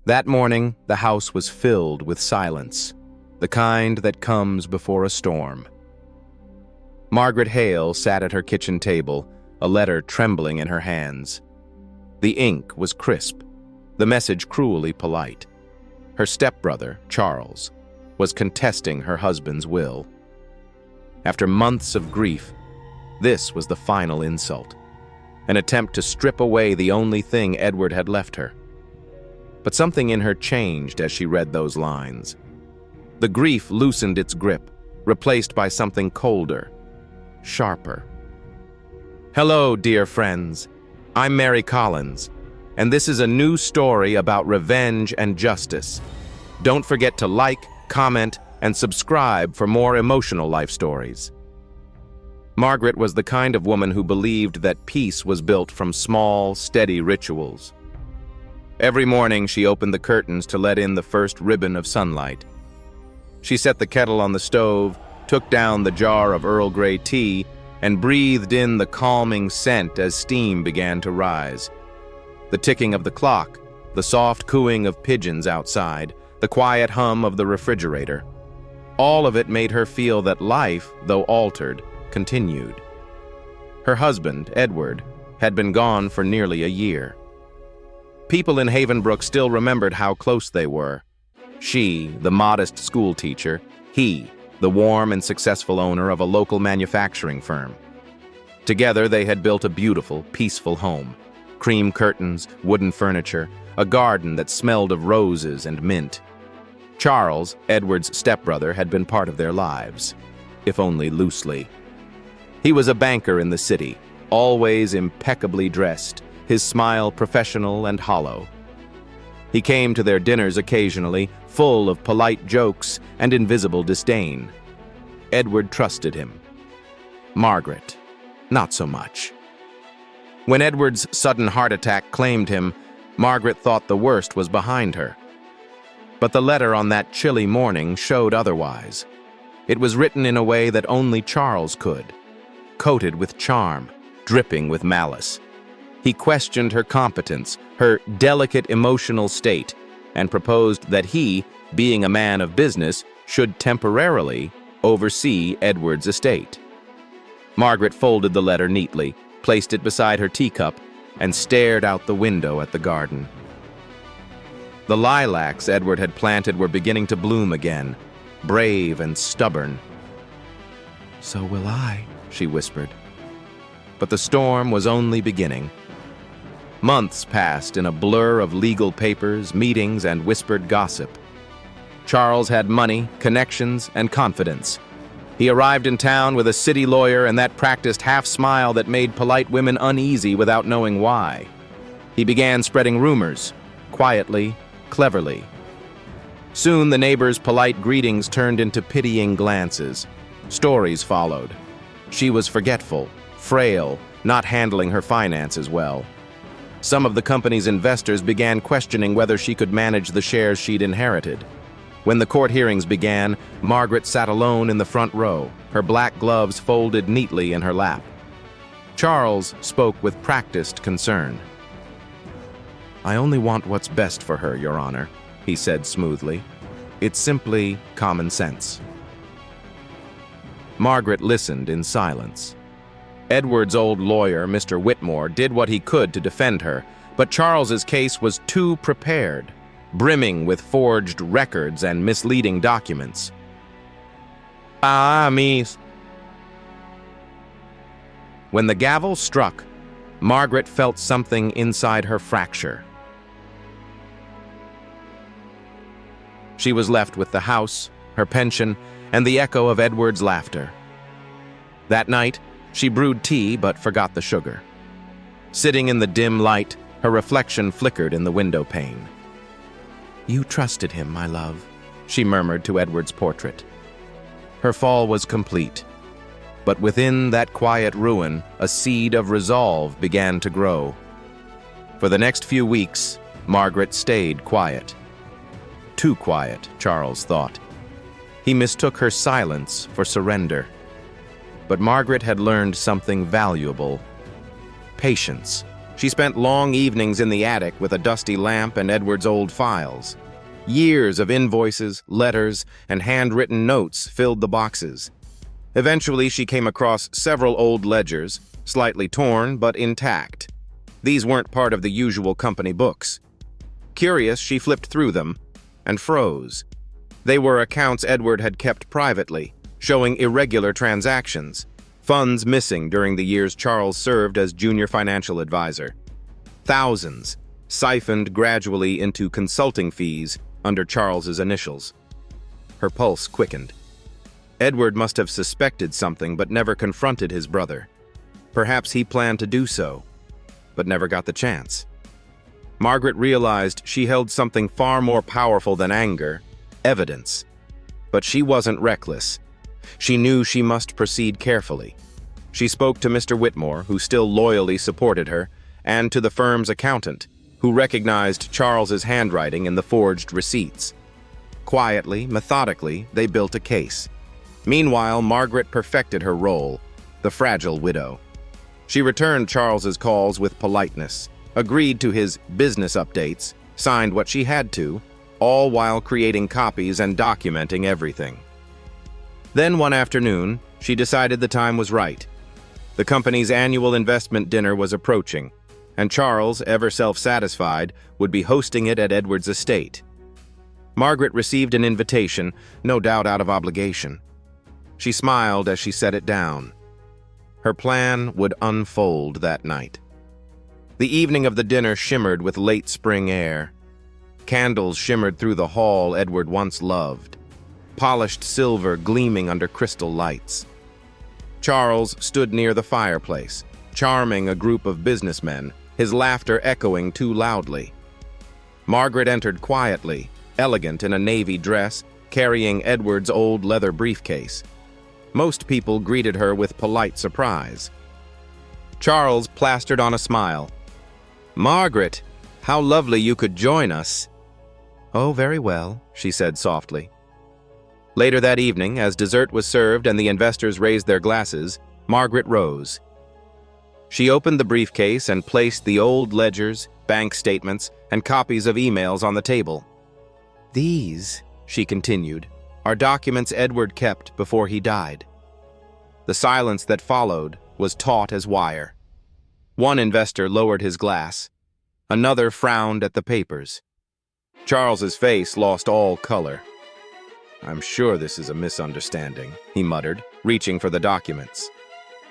That morning, the house was filled with silence, the kind that comes before a storm. Margaret Hale sat at her kitchen table, a letter trembling in her hands. The ink was crisp, the message cruelly polite. Her stepbrother, Charles, was contesting her husband's will. After months of grief, this was the final insult, an attempt to strip away the only thing Edward had left her. But something in her changed as she read those lines. The grief loosened its grip, replaced by something colder, sharper. Hello, dear friends. I'm Mary Collins, and this is a new story about revenge and justice. Don't forget to like, comment, and subscribe for more emotional life stories. Margaret was the kind of woman who believed that peace was built from small, steady rituals. Every morning she opened the curtains to let in the first ribbon of sunlight. She set the kettle on the stove, took down the jar of Earl Grey tea, and breathed in the calming scent as steam began to rise. The ticking of the clock, the soft cooing of pigeons outside, the quiet hum of the refrigerator. All of it made her feel that life, though altered, continued. Her husband, Edward, had been gone for nearly a year. People in Havenbrook still remembered how close they were. She, the modest schoolteacher; he, the warm and successful owner of a local manufacturing firm. Together they had built a beautiful, peaceful home. Cream curtains, wooden furniture, a garden that smelled of roses and mint. Charles, Edward's stepbrother, had been part of their lives, if only loosely. He was a banker in the city, always impeccably dressed, his smile professional and hollow. He came to their dinners occasionally, full of polite jokes and invisible disdain. Edward trusted him. Margaret, not so much. When Edward's sudden heart attack claimed him, Margaret thought the worst was behind her. But the letter on that chilly morning showed otherwise. It was written in a way that only Charles could, coated with charm, dripping with malice. He questioned her competence, her delicate emotional state, and proposed that he, being a man of business, should temporarily oversee Edward's estate. Margaret folded the letter neatly, placed it beside her teacup, and stared out the window at the garden. The lilacs Edward had planted were beginning to bloom again, brave and stubborn. "So will I," she whispered. But the storm was only beginning. Months passed in a blur of legal papers, meetings, and whispered gossip. Charles had money, connections, and confidence. He arrived in town with a city lawyer and that practiced half-smile that made polite women uneasy without knowing why. He began spreading rumors, quietly, cleverly. Soon the neighbors' polite greetings turned into pitying glances. Stories followed. She was forgetful, frail, not handling her finances well. Some of the company's investors began questioning whether she could manage the shares she'd inherited. When the court hearings began, Margaret sat alone in the front row, her black gloves folded neatly in her lap. Charles spoke with practiced concern. "I only want what's best for her, Your Honor," he said smoothly. "It's simply common sense." Margaret listened in silence. Edward's old lawyer, Mr. Whitmore, did what he could to defend her, but Charles's case was too prepared, brimming with forged records and misleading documents. Miss. When the gavel struck, Margaret felt something inside her fracture. She was left with the house, her pension, and the echo of Edward's laughter. That night, she brewed tea but forgot the sugar. Sitting in the dim light, her reflection flickered in the window pane. "You trusted him, my love," she murmured to Edward's portrait. Her fall was complete, but within that quiet ruin, a seed of resolve began to grow. For the next few weeks, Margaret stayed quiet. Too quiet, Charles thought. He mistook her silence for surrender. But Margaret had learned something valuable: patience, She spent long evenings in the attic with a dusty lamp and Edward's old files. Years of invoices, letters, and handwritten notes filled the boxes. Eventually, she came across several old ledgers, slightly torn but intact. These weren't part of the usual company books. Curious, she flipped through them and froze. They were accounts Edward had kept privately, showing irregular transactions, funds missing during the years Charles served as junior financial advisor. Thousands, siphoned gradually into consulting fees under Charles's initials. Her pulse quickened. Edward must have suspected something but never confronted his brother. Perhaps he planned to do so, but never got the chance. Margaret realized she held something far more powerful than anger, evidence. But she wasn't reckless. She knew she must proceed carefully. She spoke to Mr. Whitmore, who still loyally supported her, and to the firm's accountant, who recognized Charles's handwriting in the forged receipts. Quietly, methodically, they built a case. Meanwhile, Margaret perfected her role, the fragile widow. She returned Charles's calls with politeness, agreed to his business updates, signed what she had to, all while creating copies and documenting everything. Then one afternoon, she decided the time was right. The company's annual investment dinner was approaching, and Charles, ever self-satisfied, would be hosting it at Edward's estate. Margaret received an invitation, no doubt out of obligation. She smiled as she set it down. Her plan would unfold that night. The evening of the dinner shimmered with late spring air. Candles shimmered through the hall Edward once loved, polished silver gleaming under crystal lights. Charles stood near the fireplace, charming a group of businessmen, his laughter echoing too loudly. Margaret entered quietly, elegant in a navy dress, carrying Edward's old leather briefcase. Most people greeted her with polite surprise. Charles plastered on a smile. "Margaret, how lovely you could join us." "Oh, very well," she said softly. Later that evening, as dessert was served and the investors raised their glasses, Margaret rose. She opened the briefcase and placed the old ledgers, bank statements, and copies of emails on the table. "These," she continued, "are documents Edward kept before he died." The silence that followed was taut as wire. One investor lowered his glass. Another frowned at the papers. Charles's face lost all color. "I'm sure this is a misunderstanding," he muttered, reaching for the documents.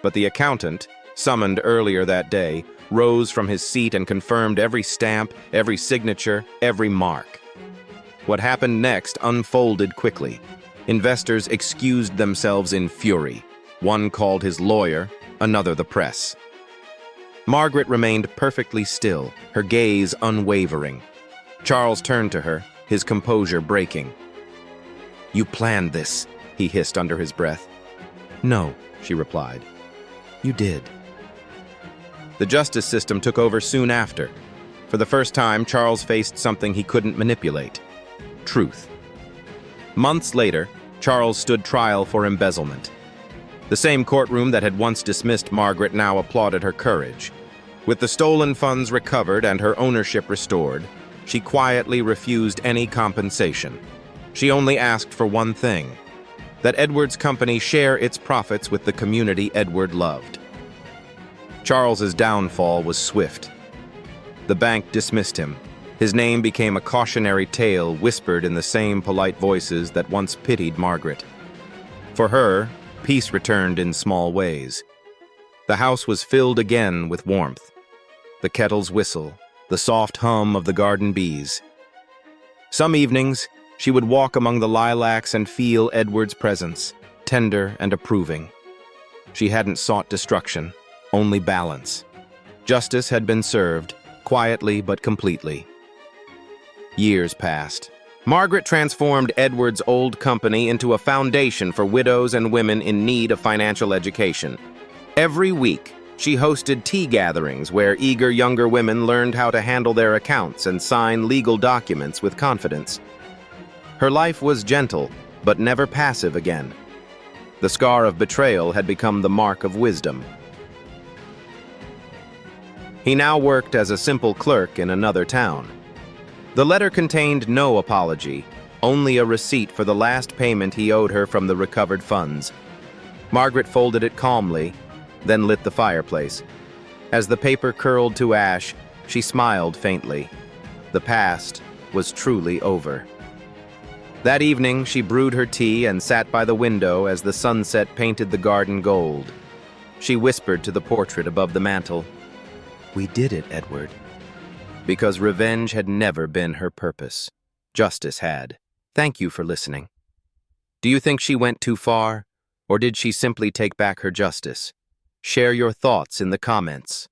But the accountant, summoned earlier that day, rose from his seat and confirmed every stamp, every signature, every mark. What happened next unfolded quickly. Investors excused themselves in fury. One called his lawyer, another the press. Margaret remained perfectly still, her gaze unwavering. Charles turned to her, his composure breaking. "You planned this," he hissed under his breath. "No," she replied. "You did." The justice system took over soon after. For the first time, Charles faced something he couldn't manipulate: truth. Months later, Charles stood trial for embezzlement. The same courtroom that had once dismissed Margaret now applauded her courage. With the stolen funds recovered and her ownership restored, she quietly refused any compensation. She only asked for one thing: that Edward's company share its profits with the community Edward loved. Charles's downfall was swift. The bank dismissed him. His name became a cautionary tale whispered in the same polite voices that once pitied Margaret. For her, peace returned in small ways. The house was filled again with warmth. The kettle's whistle, the soft hum of the garden bees. Some evenings, she would walk among the lilacs and feel Edward's presence, tender and approving. She hadn't sought destruction, only balance. Justice had been served, quietly but completely. Years passed. Margaret transformed Edward's old company into a foundation for widows and women in need of financial education. Every week, she hosted tea gatherings where eager younger women learned how to handle their accounts and sign legal documents with confidence. Her life was gentle, but never passive again. The scar of betrayal had become the mark of wisdom. He now worked as a simple clerk in another town. The letter contained no apology, only a receipt for the last payment he owed her from the recovered funds. Margaret folded it calmly, then lit the fireplace. As the paper curled to ash, she smiled faintly. The past was truly over. That evening, she brewed her tea and sat by the window as the sunset painted the garden gold. She whispered to the portrait above the mantel, "We did it, Edward." Because revenge had never been her purpose. Justice had. Thank you for listening. Do you think she went too far, or did she simply take back her justice? Share your thoughts in the comments.